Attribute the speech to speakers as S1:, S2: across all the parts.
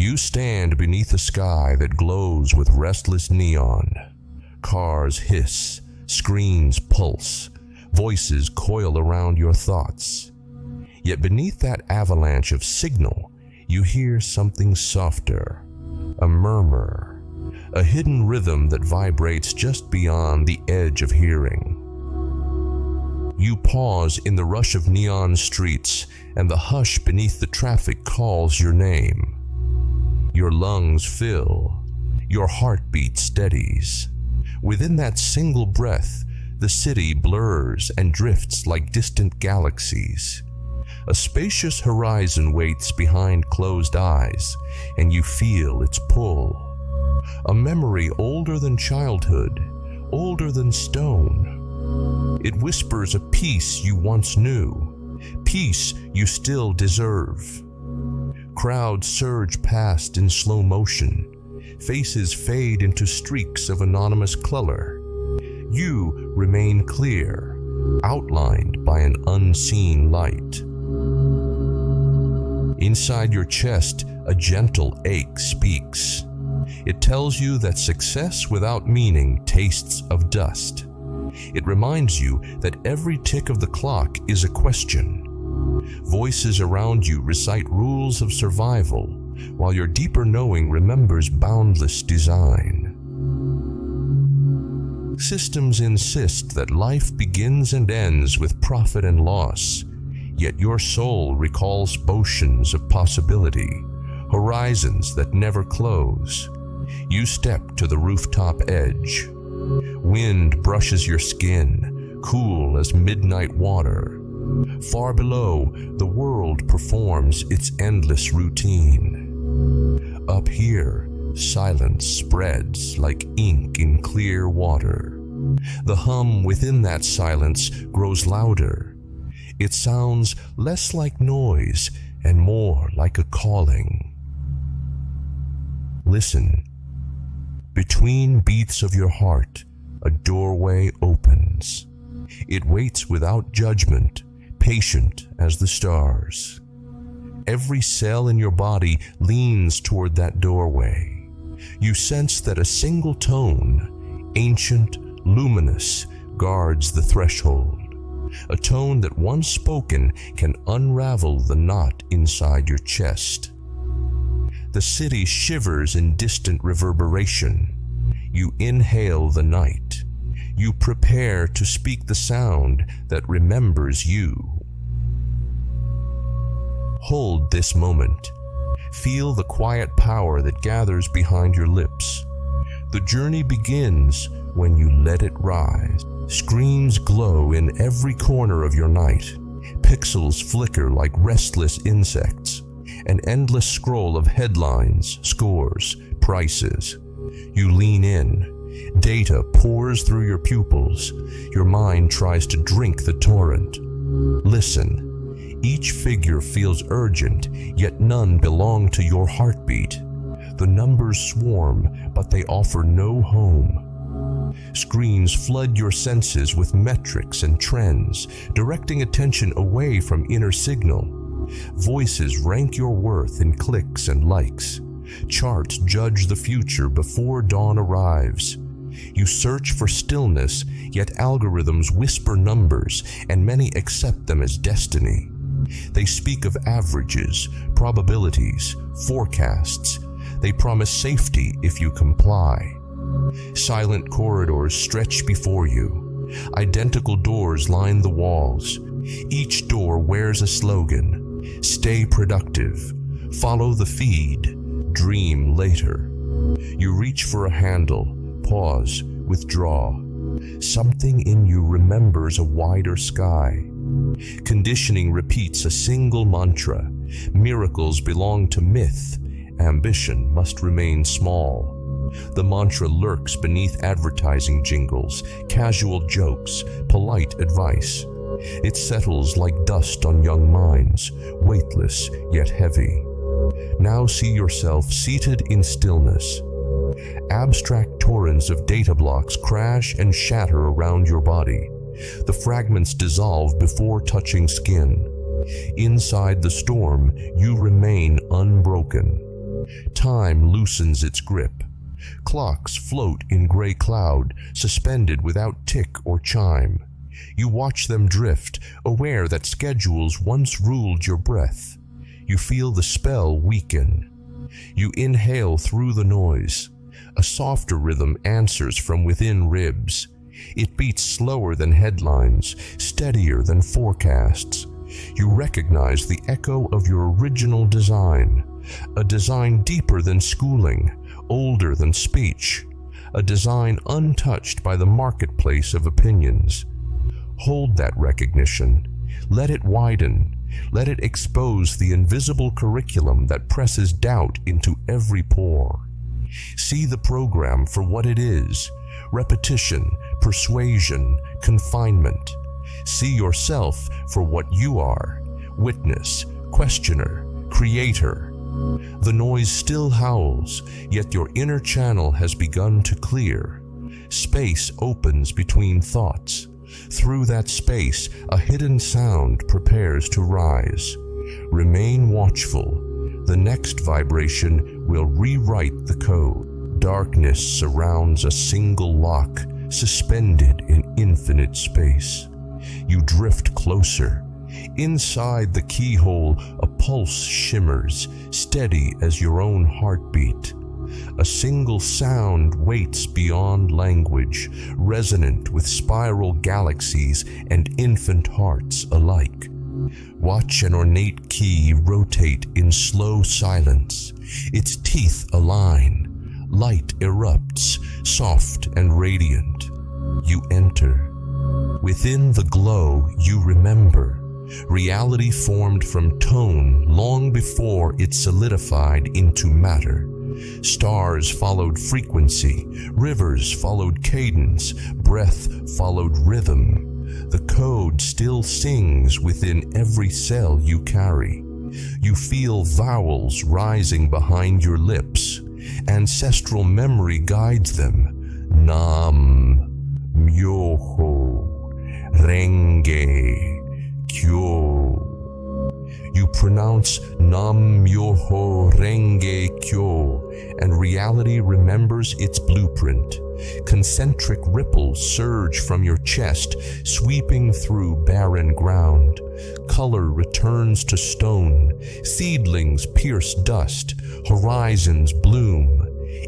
S1: You stand beneath a sky that glows with restless neon. Cars hiss, screens pulse, voices coil around your thoughts. Yet beneath that avalanche of signal, you hear something softer, a murmur, a hidden rhythm that vibrates just beyond the edge of hearing. You pause in the rush of neon streets, and the hush beneath the traffic calls your name. Your lungs fill, your heartbeat steadies. Within that single breath, the city blurs and drifts like distant galaxies. A spacious horizon waits behind closed eyes, and you feel its pull. A memory older than childhood, older than stone. It whispers a peace you once knew, peace you still deserve. Crowds surge past in slow motion. Faces fade into streaks of anonymous color. You remain clear, outlined by an unseen light. Inside your chest, a gentle ache speaks. It tells you that success without meaning tastes of dust. It reminds you that every tick of the clock is a question. Voices around you recite rules of survival, while your deeper knowing remembers boundless design. Systems insist that life begins and ends with profit and loss, yet your soul recalls oceans of possibility, horizons that never close. You step to the rooftop edge. Wind brushes your skin, cool as midnight water. Far below, the world performs its endless routine. Up here, silence spreads like ink in clear water. The hum within that silence grows louder. It sounds less like noise and more like a calling. Listen. Between beats of your heart, a doorway opens. It waits without judgment, patient as the stars. Every cell in your body leans toward that doorway. You sense that a single tone, ancient, luminous, guards the threshold. A tone that once spoken can unravel the knot inside your chest. The city shivers in distant reverberation. You inhale the night. You prepare to speak the sound that remembers you. Hold this moment. Feel the quiet power that gathers behind your lips. The journey begins when you let it rise. Screens glow in every corner of your night. Pixels flicker like restless insects. An endless scroll of headlines, scores, prices. You lean in. Data pours through your pupils. Your mind tries to drink the torrent. Listen. Each figure feels urgent, yet none belong to your heartbeat. The numbers swarm, but they offer no home. Screens flood your senses with metrics and trends, directing attention away from inner signal. Voices rank your worth in clicks and likes. Charts judge the future before dawn arrives. You search for stillness, yet algorithms whisper numbers, and many accept them as destiny. They speak of averages, probabilities, forecasts. They promise safety if you comply. Silent corridors stretch before you. Identical doors line the walls. Each door wears a slogan. Stay productive. Follow the feed. Dream later. You reach for a handle. Pause. Withdraw. Something in you remembers a wider sky. Conditioning repeats a single mantra. Miracles belong to myth. Ambition must remain small. The mantra lurks beneath advertising jingles, casual jokes, polite advice. It settles like dust on young minds, weightless yet heavy. Now see yourself seated in stillness. Abstract torrents of data blocks crash and shatter around your body. The fragments dissolve before touching skin. Inside the storm, you remain unbroken. Time loosens its grip. Clocks float in gray cloud, suspended without tick or chime. You watch them drift, aware that schedules once ruled your breath. You feel the spell weaken. You inhale through the noise. A softer rhythm answers from within ribs. It beats slower than headlines, steadier than forecasts. You recognize the echo of your original design, a design deeper than schooling, older than speech, a design untouched by the marketplace of opinions. Hold that recognition. Let it widen. Let it expose the invisible curriculum that presses doubt into every pore. See the program for what it is: repetition, persuasion, confinement. See yourself for what you are: witness, questioner, creator. The noise still howls, yet your inner channel has begun to clear. Space opens between thoughts. Through that space, a hidden sound prepares to rise. Remain watchful. The next vibration will rewrite the code. Darkness surrounds a single lock, suspended in infinite space. You drift closer. Inside the keyhole, a pulse shimmers, steady as your own heartbeat. A single sound waits beyond language, resonant with spiral galaxies and infant hearts alike. Watch an ornate key rotate in slow silence. Its teeth align. Light erupts, soft and radiant. You enter. Within the glow, you remember. Reality formed from tone long before it solidified into matter. Stars followed frequency, rivers followed cadence, breath followed rhythm. The code still sings within every cell you carry. You feel vowels rising behind your lips. Ancestral memory guides them. Nam Myoho Renge Kyo. You pronounce Nam Myoho Renge Kyo, and reality remembers its blueprint. Concentric ripples surge from your chest, sweeping through barren ground. Color returns to stone. Seedlings pierce dust. Horizons bloom.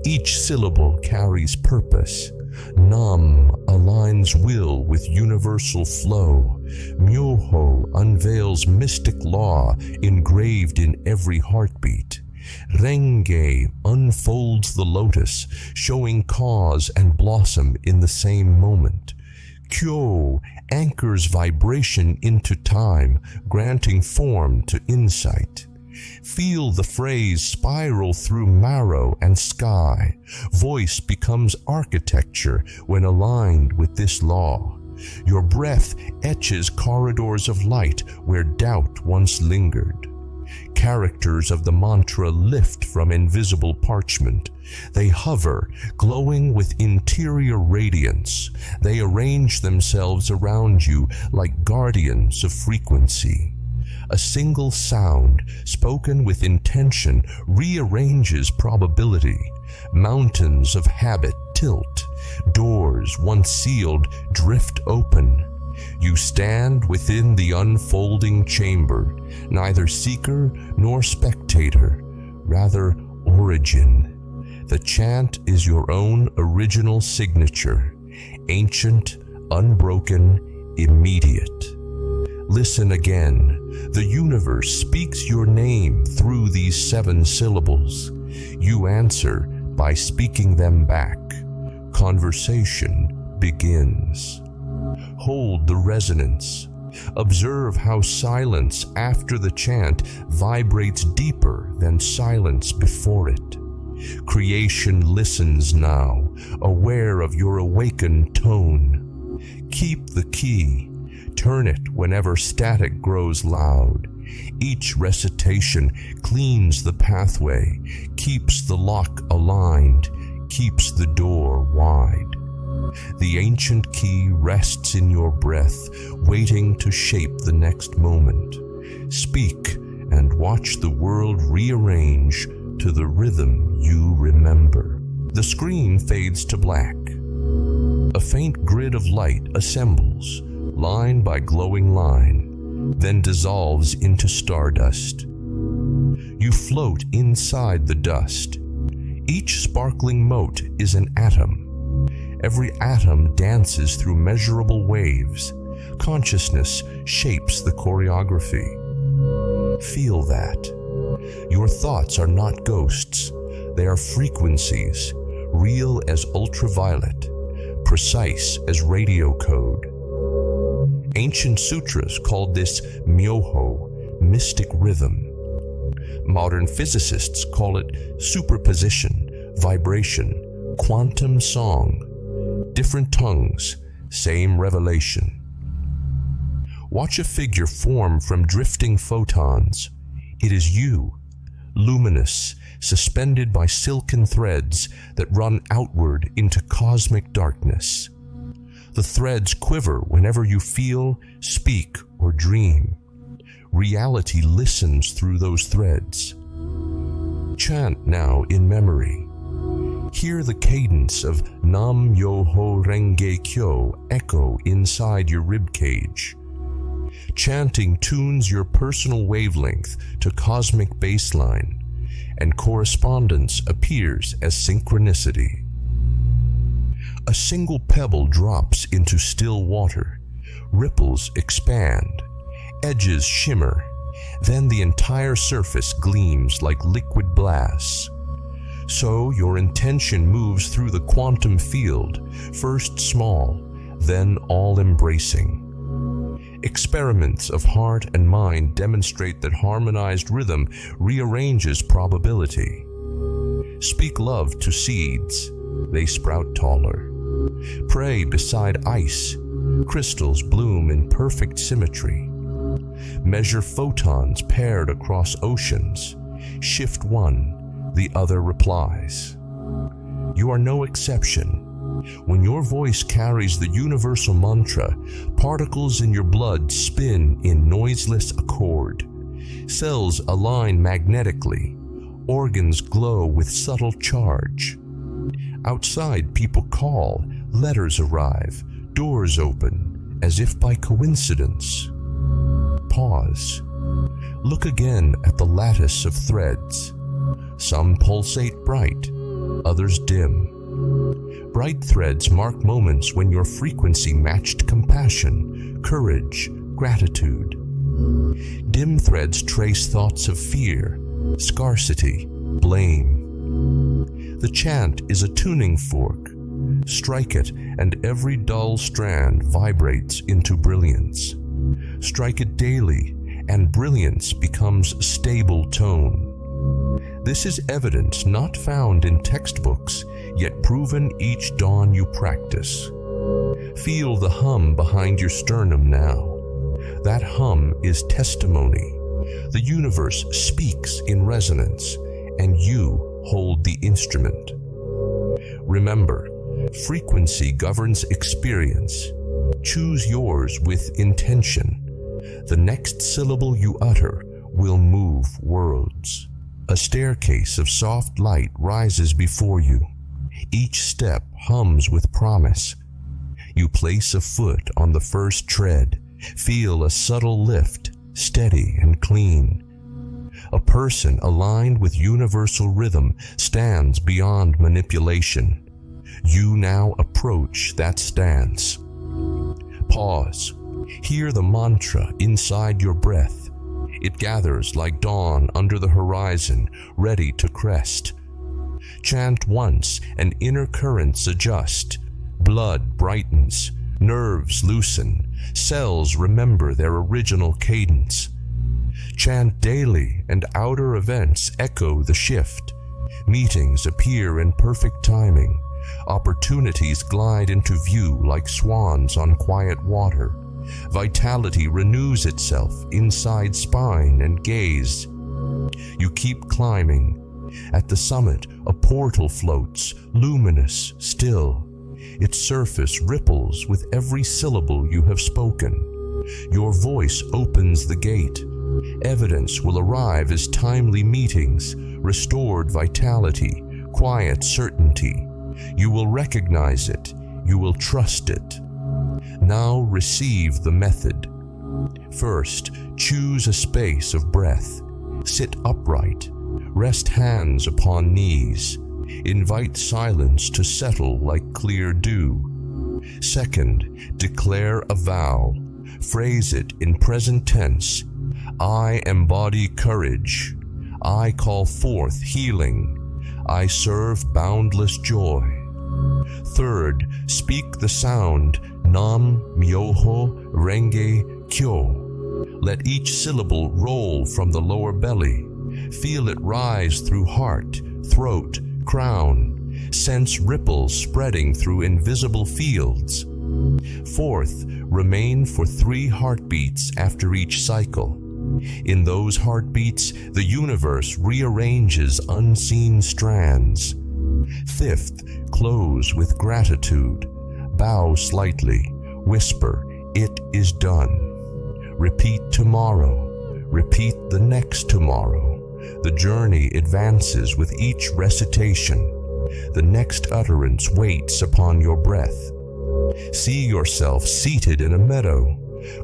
S1: Each syllable carries purpose. Nam aligns will with universal flow. Myoho unveils mystic law engraved in every heartbeat. Renge unfolds the lotus, showing cause and blossom in the same moment. Kyo anchors vibration into time, granting form to insight. Feel the phrase spiral through marrow and sky. Voice becomes architecture when aligned with this law. Your breath etches corridors of light where doubt once lingered. Characters of the mantra lift from invisible parchment. They hover, glowing with interior radiance. They arrange themselves around you like guardians of frequency. A single sound, spoken with intention, rearranges probability. Mountains of habit tilt. Doors once sealed drift open. You stand within the unfolding chamber, neither seeker nor spectator, rather origin. The chant is your own original signature, ancient, unbroken, immediate. Listen again. The universe speaks your name through these 7 syllables. You answer by speaking them back. Conversation begins. Hold the resonance. Observe how silence after the chant vibrates deeper than silence before it. Creation listens now, aware of your awakened tone. Keep the key. Turn it whenever static grows loud. Each recitation cleans the pathway, keeps the lock aligned, keeps the door wide. The ancient key rests in your breath, waiting to shape the next moment. Speak and watch the world rearrange to the rhythm you remember. The screen fades to black. A faint grid of light assembles, line by glowing line, then dissolves into stardust. You float inside the dust. Each sparkling mote is an atom. Every atom dances through measurable waves. Consciousness shapes the choreography. Feel that. Your thoughts are not ghosts. They are frequencies, real as ultraviolet, precise as radio code. Ancient sutras called this Myoho, mystic rhythm. Modern physicists call it superposition, vibration, quantum song. Different tongues, same revelation. Watch a figure form from drifting photons. It is you, luminous, suspended by silken threads that run outward into cosmic darkness. The threads quiver whenever you feel, speak, or dream. Reality listens through those threads. Chant now in memory. Hear the cadence of Nam Myoho Renge Kyo echo inside your ribcage. Chanting tunes your personal wavelength to cosmic baseline, and correspondence appears as synchronicity. A single pebble drops into still water, ripples expand, edges shimmer, then the entire surface gleams like liquid glass. So your intention moves through the quantum field, first small, then all-embracing. Experiments of heart and mind demonstrate that harmonized rhythm rearranges probability. Speak love to seeds, they sprout taller. Pray beside ice, crystals bloom in perfect symmetry. Measure photons paired across oceans. Shift one, the other replies. You are no exception. When your voice carries the universal mantra, particles in your blood spin in noiseless accord. Cells align magnetically. Organs glow with subtle charge. Outside, people call, letters arrive, doors open, as if by coincidence. Pause. Look again at the lattice of threads. Some pulsate bright, others dim. Bright threads mark moments when your frequency matched compassion, courage, gratitude. Dim threads trace thoughts of fear, scarcity, blame. The chant is a tuning fork. Strike it, and every dull strand vibrates into brilliance. Strike it daily, and brilliance becomes stable tone. This is evidence not found in textbooks, yet proven each dawn you practice. Feel the hum behind your sternum now. That hum is testimony. The universe speaks in resonance, and you hold the instrument. Remember, frequency governs experience. Choose yours with intention. The next syllable you utter will move worlds. A staircase of soft light rises before you. Each step hums with promise. You place a foot on the first tread. Feel a subtle lift, steady and clean. A person aligned with universal rhythm stands beyond manipulation. You now approach that stance. Pause. Hear the mantra inside your breath. It gathers like dawn under the horizon, ready to crest. Chant once and inner currents adjust. Blood brightens, nerves loosen, cells remember their original cadence. Chant daily and outer events echo the shift. Meetings appear in perfect timing. Opportunities glide into view like swans on quiet water. Vitality renews itself inside spine and gaze. You keep climbing. At the summit, a portal floats, luminous, still. Its surface ripples with every syllable you have spoken. Your voice opens the gate, Evidence will arrive as timely meetings, restored vitality, quiet certainty. You will recognize it. You will trust it. Now receive the method. First, choose a space of breath. Sit upright. Rest hands upon knees. Invite silence to settle like clear dew. Second, declare a vow. Phrase it in present tense. I embody courage. I call forth healing. I serve boundless joy. Third, speak the sound Nam Myoho Renge Kyo. Let each syllable roll from the lower belly. Feel it rise through heart, throat, crown. Sense ripples spreading through invisible fields. Fourth, remain for 3 heartbeats after each cycle. In those heartbeats, the universe rearranges unseen strands. Fifth, close with gratitude. Bow slightly. Whisper, "It is done." Repeat tomorrow. Repeat the next tomorrow. The journey advances with each recitation. The next utterance waits upon your breath. See yourself seated in a meadow.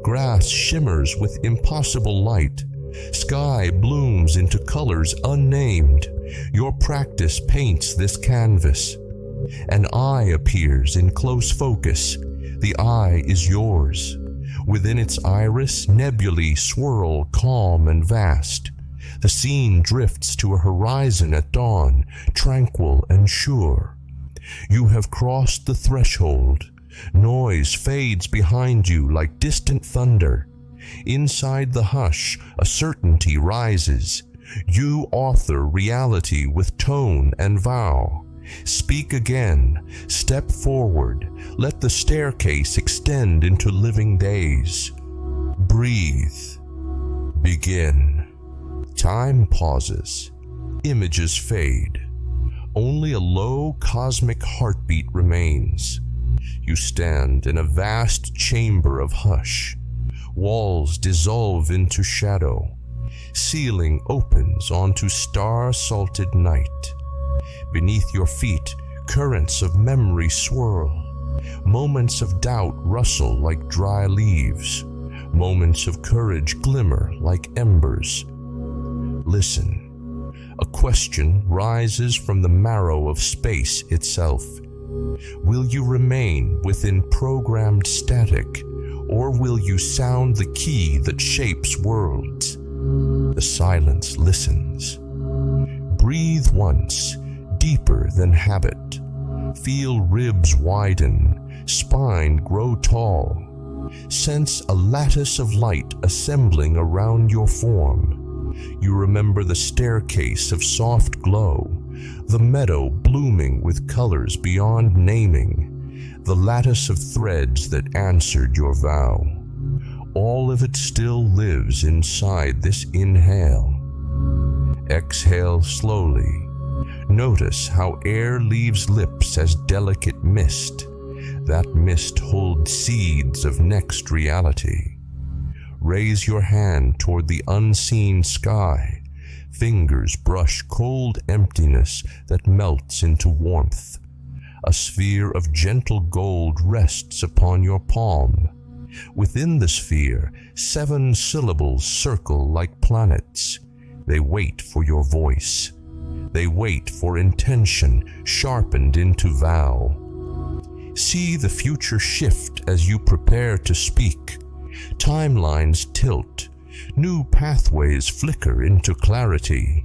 S1: Grass shimmers with impossible light. Sky blooms into colors unnamed. Your practice paints this canvas. An eye appears in close focus. The eye is yours. Within its iris, nebulae swirl calm and vast. The scene drifts to a horizon at dawn, tranquil and sure. You have crossed the threshold. Noise fades behind you like distant thunder. Inside the hush, a certainty rises. You author reality with tone and vow. Speak again. Step forward. Let the staircase extend into living days. Breathe. Begin. Time pauses. Images fade. Only a low cosmic heartbeat remains. You stand in a vast chamber of hush. Walls dissolve into shadow. Ceiling opens onto star-salted night. Beneath your feet, currents of memory swirl. Moments of doubt rustle like dry leaves. Moments of courage glimmer like embers. Listen. A question rises from the marrow of space itself. Will you remain within programmed static, or will you sound the key that shapes worlds? The silence listens. Breathe once, deeper than habit. Feel ribs widen, spine grow tall. Sense a lattice of light assembling around your form. You remember the staircase of soft glow, the meadow blooming with colors beyond naming, the lattice of threads that answered your vow. All of it still lives inside this inhale. Exhale slowly. Notice how air leaves lips as delicate mist. That mist holds seeds of next reality. Raise your hand toward the unseen sky. Fingers brush cold emptiness that melts into warmth. A sphere of gentle gold rests upon your palm. Within the sphere, 7 syllables circle like planets. They wait for your voice. They wait for intention sharpened into vow. See the future shift as you prepare to speak. Timelines tilt. New pathways flicker into clarity.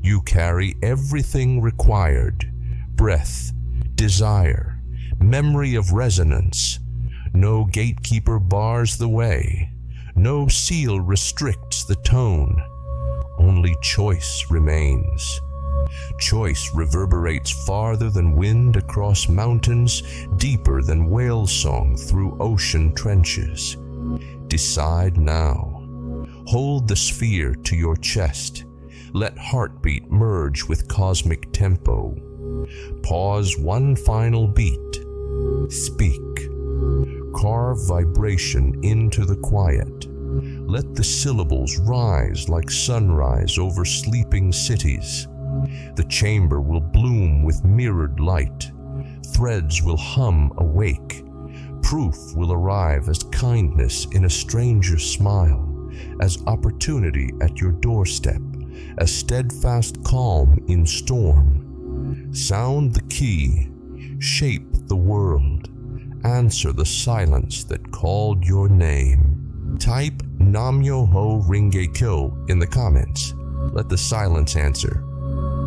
S1: You carry everything required: breath, desire, memory of resonance. No gatekeeper bars the way. No seal restricts the tone. Only choice remains. Choice reverberates farther than wind across mountains, deeper than whale song through ocean trenches. Decide now. Hold the sphere to your chest. Let heartbeat merge with cosmic tempo. Pause one final beat. Speak. Carve vibration into the quiet. Let the syllables rise like sunrise over sleeping cities. The chamber will bloom with mirrored light. Threads will hum awake. Proof will arrive as kindness in a stranger's smile, as opportunity at your doorstep, as steadfast calm in storm. Sound the key, shape the world, answer the silence that called your name. Type Nam Myoho Renge Kyo in the comments. Let the silence answer.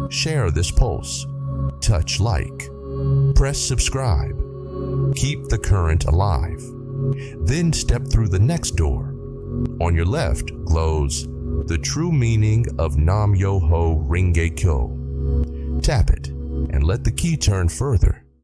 S1: Share this pulse. Touch like. Press subscribe. Keep the current alive. Then step through the next door. On your left glows the true meaning of Nam Myoho Renge Kyo. Tap it and let the key turn further.